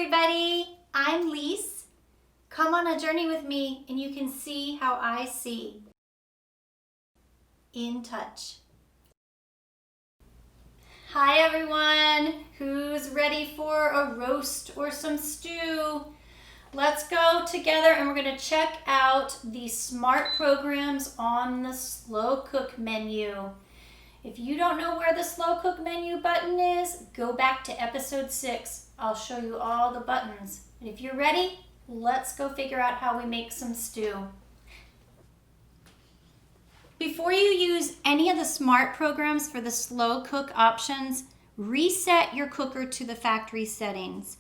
everybody, I'm Lis. Come on a journey with me and you can see how I see. In touch. Hi everyone, who's ready for a roast or some stew? Let's go together and we're going to check out the smart programs on the slow cook menu. If you don't know where the slow cook menu button is, go back to episode 6. I'll show you all the buttons. And if you're ready, let's go figure out how we make some stew. Before you use any of the smart programs for the slow cook options, reset your cooker to the factory settings.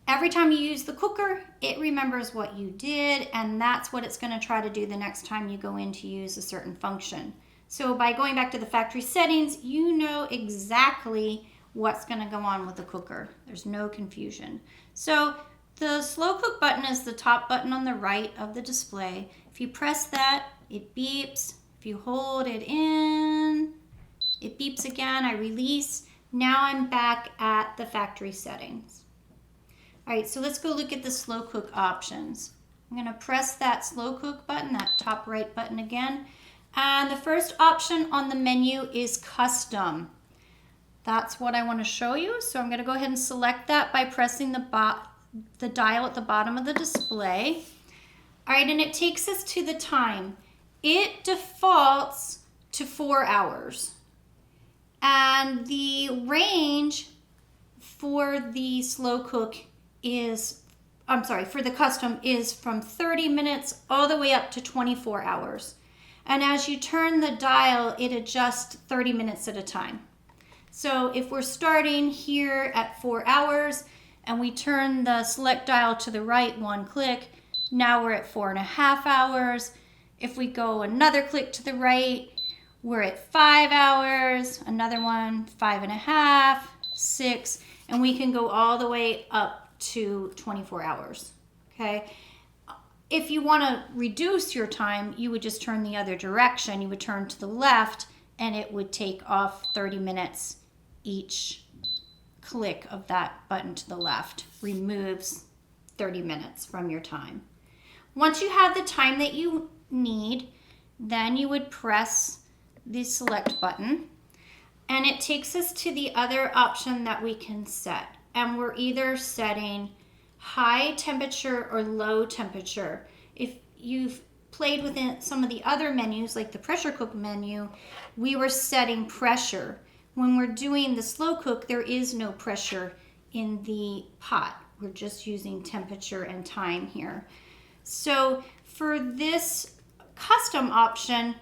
Every time you use the cooker, it remembers what you did, and that's what it's going to try to do the next time you go in to use a certain function. So by going back to the factory settings, you know exactly what's going to go on with the cooker. There's no confusion. So the slow cook button is the top button on the right of the display. If you press that, it beeps. If you hold it in, it beeps again. I release. Now I'm back at the factory settings. All right, so let's go look at the slow cook options. I'm going to press that slow cook button, that top right button again. And the first option on the menu is custom. That's what I want to show you. So I'm going to go ahead and select that by pressing the dial at the bottom of the display. All right, and it takes us to the time. It defaults to 4 hours. And the range for the slow cook for the custom is from 30 minutes all the way up to 24 hours. And as you turn the dial, it adjusts 30 minutes at a time. So if we're starting here at 4 hours and we turn the select dial to the right one click, now we're at 4.5 hours. If we go another click to the right, we're at 5 hours, another one, 5.5, 6, and we can go all the way up to 24 hours, okay? If you want to reduce your time, you would just turn the other direction. You would turn to the left and it would take off 30 minutes each click of that button to the left. Removes 30 minutes from your time. Once you have the time that you need, then you would press the select button and it takes us to the other option that we can set. And we're either setting high temperature or low temperature. If you've played within some of the other menus, like the pressure cook menu, we were setting pressure. When we're doing the slow cook, there is no pressure in the pot. We're just using temperature and time here. So for this custom option,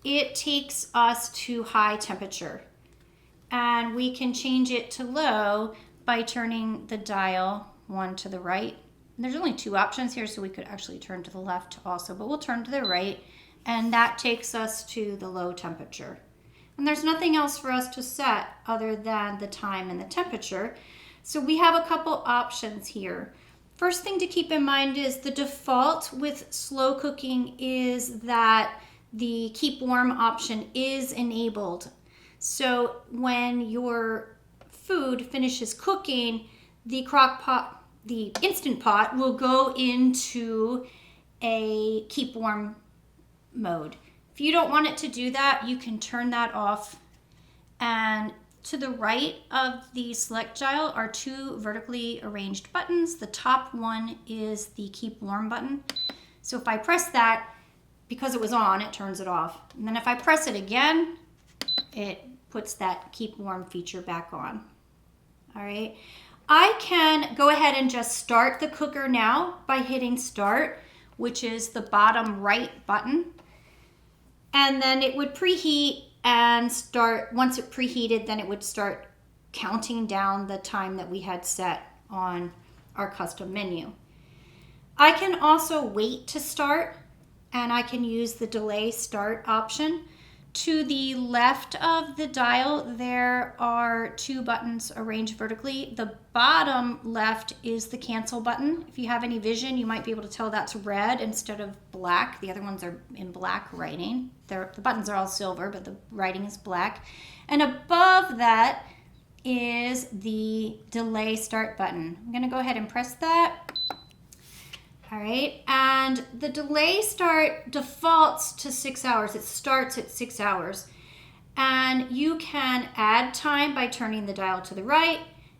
it takes us to high temperature. And we can change it to low by turning the dial one to the right. And there's only 2 options here, so we could actually turn to the left also, but we'll turn to the right, and that takes us to the low temperature. And there's nothing else for us to set other than the time and the temperature. So we have a couple options here. First thing to keep in mind is the default with slow cooking is that the keep warm option is enabled. So when your food finishes cooking, the crock pot, the Instant Pot will go into a keep warm mode. If you don't want it to do that, you can turn that off. And to the right of the select dial are 2 vertically arranged buttons. The top one is the keep warm button. So if I press that, because it was on, it turns it off. And then if I press it again, it puts that keep warm feature back on. All right. I can go ahead and just start the cooker now by hitting start, which is the bottom right button. And then it would preheat and start. Once it preheated, then it would start counting down the time that we had set on our custom menu. I can also wait to start, and I can use the delay start option. To the left of the dial, there are 2 buttons arranged vertically. The bottom left is the cancel button. If you have any vision, you might be able to tell that's red instead of black. The other ones are in black writing. The buttons are all silver, but the writing is black. And above that is the delay start button. I'm going to go ahead and press that. All right, and the delay start defaults to 6 hours. It starts at 6 hours. And you can add time by turning the dial to the right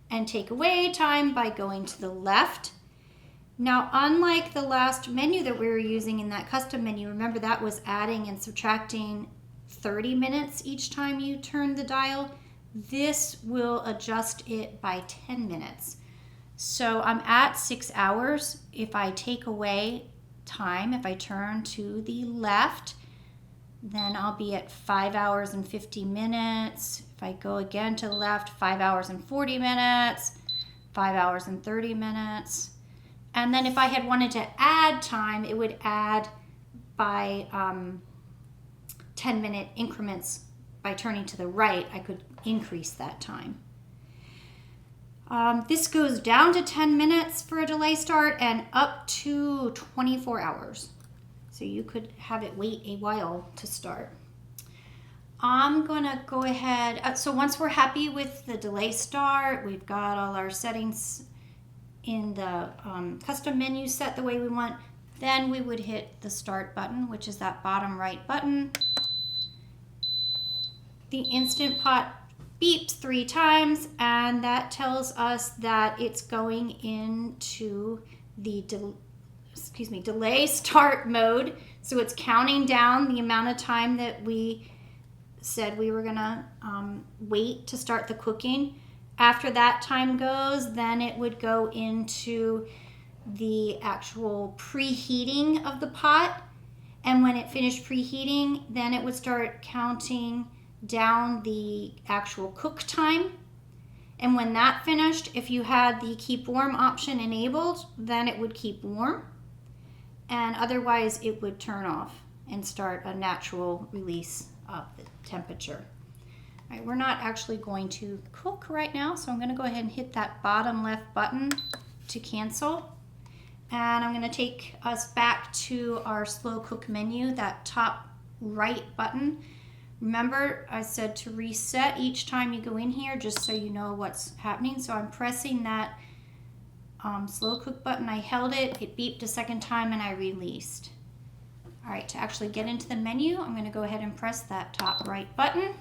and take away time by going to the left. Now, unlike the last menu that we were using in that custom menu, remember that was adding and subtracting 30 minutes each time you turn the dial. This will adjust it by 10 minutes. So I'm at 6 hours. If I take away time, if I turn to the left, then I'll be at 5 hours and 50 minutes. If I go again to the left, 5 hours and 40 minutes, 5 hours and 30 minutes. And then if I had wanted to add time, it would add by 10-minute increments. By turning to the right, I could increase that time. This goes down to 10 minutes for a delay start and up to 24 hours. So you could have it wait a while to start. I'm going to go ahead. So once we're happy with the delay start, we've got all our settings in the custom menu set the way we want, then we would hit the start button, which is that bottom right button. The Instant Pot beeps 3 times, and that tells us that it's going into the delay start mode. So it's counting down the amount of time that we said we were gonna wait to start the cooking. After that time goes, then it would go into the actual preheating of the pot. And when it finished preheating, then it would start counting down the actual cook time. And when that finished, if you had the keep warm option enabled, then it would keep warm. And otherwise it would turn off and start a natural release of the temperature. All right, we're not actually going to cook right now, so I'm going to go ahead and hit that bottom left button to cancel. And I'm going to take us back to our slow cook menu, that top right button. Remember, I said to reset each time you go in here, just so you know what's happening. So I'm pressing that slow cook button. I held it, it beeped a second time, and I released. All right, to actually get into the menu, I'm going to go ahead and press that top right button,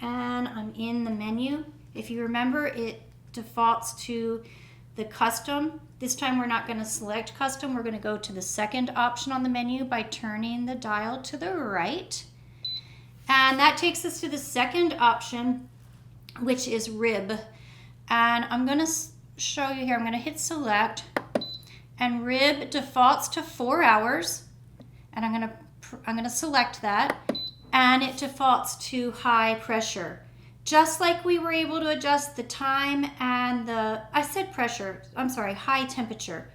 and I'm in the menu. If you remember, it defaults to the custom. This time we're not going to select custom. We're going to go to the second option on the menu by turning the dial to the right. And that takes us to the second option, which is rib. And I'm going to show you here. I'm going to hit select, and rib defaults to 4 hours. And I'm going to select that, and it defaults to high pressure. Just like we were able to adjust the time and high temperature.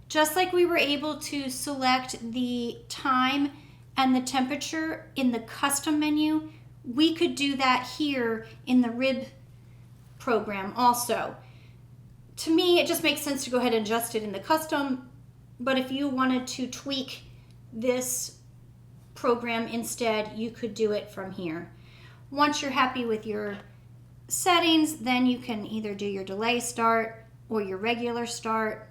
Just like we were able to select the time and the temperature in the custom menu, we could do that here in the rib program also. To me, it just makes sense to go ahead and adjust it in the custom, but if you wanted to tweak this program instead, you could do it from here. Once you're happy with your settings, then you can either do your delay start or your regular start,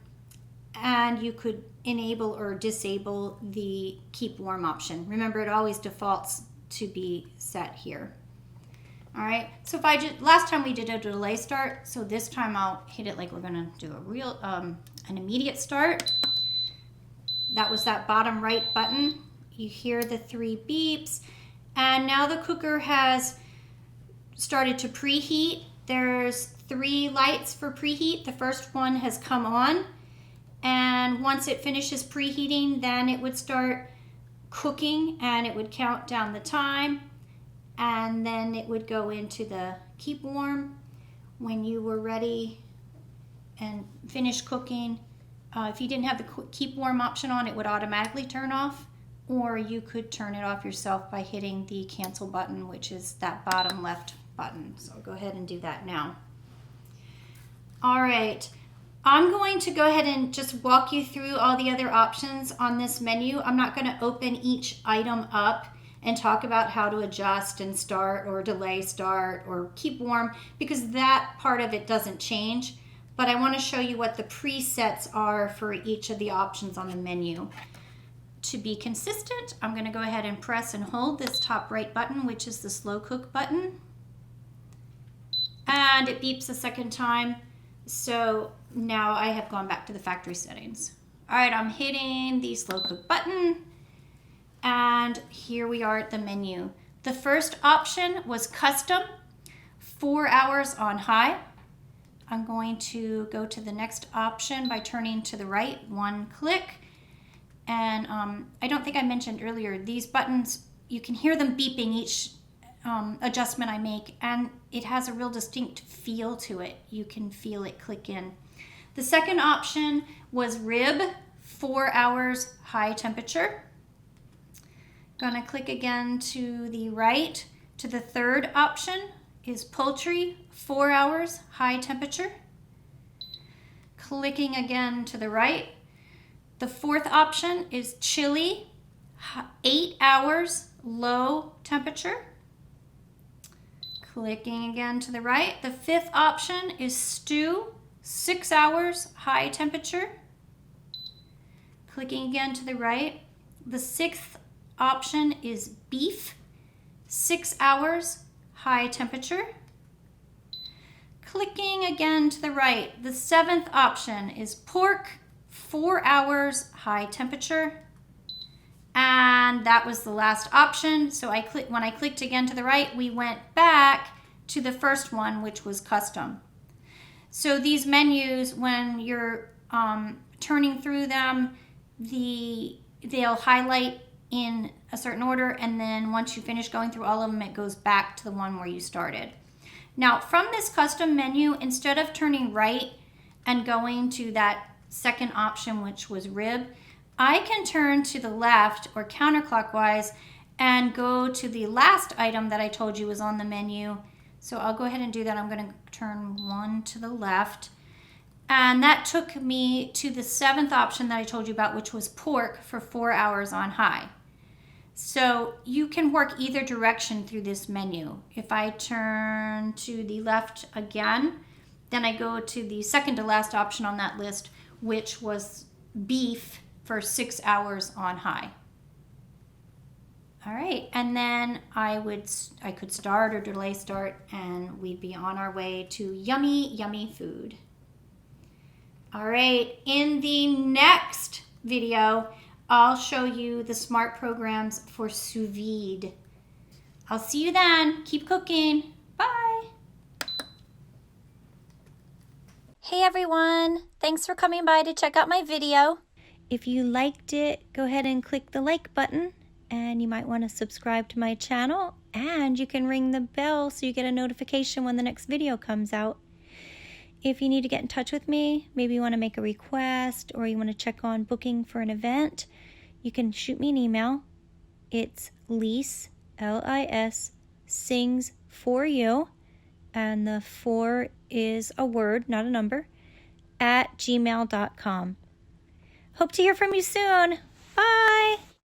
and you could enable or disable the keep warm option. Remember, it always defaults to be set here. All right, so if last time we did a delay start, so this time I'll hit it like we're gonna do a real, an immediate start. That was that bottom right button. You hear the 3 beeps, and now the cooker has started to preheat. There's 3 lights for preheat. The first one has come on, and once it finishes preheating, then it would start cooking, and it would count down the time, and then it would go into the keep warm. When you were ready and finished cooking, if you didn't have the keep warm option on, it would automatically turn off, or you could turn it off yourself by hitting the cancel button, which is that bottom left button. So I'll go ahead and do that now. All right, I'm going to go ahead and just walk you through all the other options on this menu. I'm not going to open each item up and talk about how to adjust and start or delay start or keep warm, because that part of it doesn't change. But I want to show you what the presets are for each of the options on the menu. To be consistent, I'm going to go ahead and press and hold this top right button, which is the slow cook button. And it beeps a second time. So now I have gone back to the factory settings. All right, I'm hitting the slow cook button. And here we are at the menu. The first option was custom, 4 hours on high. I'm going to go to the next option by turning to the right, 1 click. And I don't think I mentioned earlier, these buttons, you can hear them beeping each adjustment I make, and it has a real distinct feel to it. You can feel it click in. The second option was rib, 4 hours high temperature. Gonna click again to the right. To the third option is poultry, 4 hours high temperature. Clicking again to the right. The fourth option is chili, 8 hours low temperature. Clicking again to the right. The fifth option is stew, 6 hours high temperature. Clicking again to the right. The sixth option is beef, 6 hours high temperature. Clicking again to the right. The seventh option is pork, 4 hours high temperature. And that was the last option. So when I clicked again to the right, we went back to the first one, which was custom. So these menus, when you're turning through them, they'll highlight in a certain order, and then once you finish going through all of them, it goes back to the one where you started. Now, from this custom menu, instead of turning right and going to that second option, which was rib, I can turn to the left or counterclockwise and go to the last item that I told you was on the menu. So I'll go ahead and do that. I'm going to turn 1 to the left. And that took me to the seventh option that I told you about, which was pork for 4 hours on high. So you can work either direction through this menu. If I turn to the left again, then I go to the second to last option on that list, which was beef for 6 hours on high. All right, and then I could start or delay start, and we'd be on our way to yummy, yummy food. All right, in the next video, I'll show you the smart programs for sous vide. I'll see you then. Keep cooking. Bye. Hey everyone, thanks for coming by to check out my video. If you liked it, go ahead and click the like button, and you might want to subscribe to my channel, and you can ring the bell so you get a notification when the next video comes out. If you need to get in touch with me, maybe you want to make a request or you want to check on booking for an event, you can shoot me an email. It's Lis, L-I-S, sings for you, and the 4 is a word, not a number, @gmail.com. Hope to hear from you soon.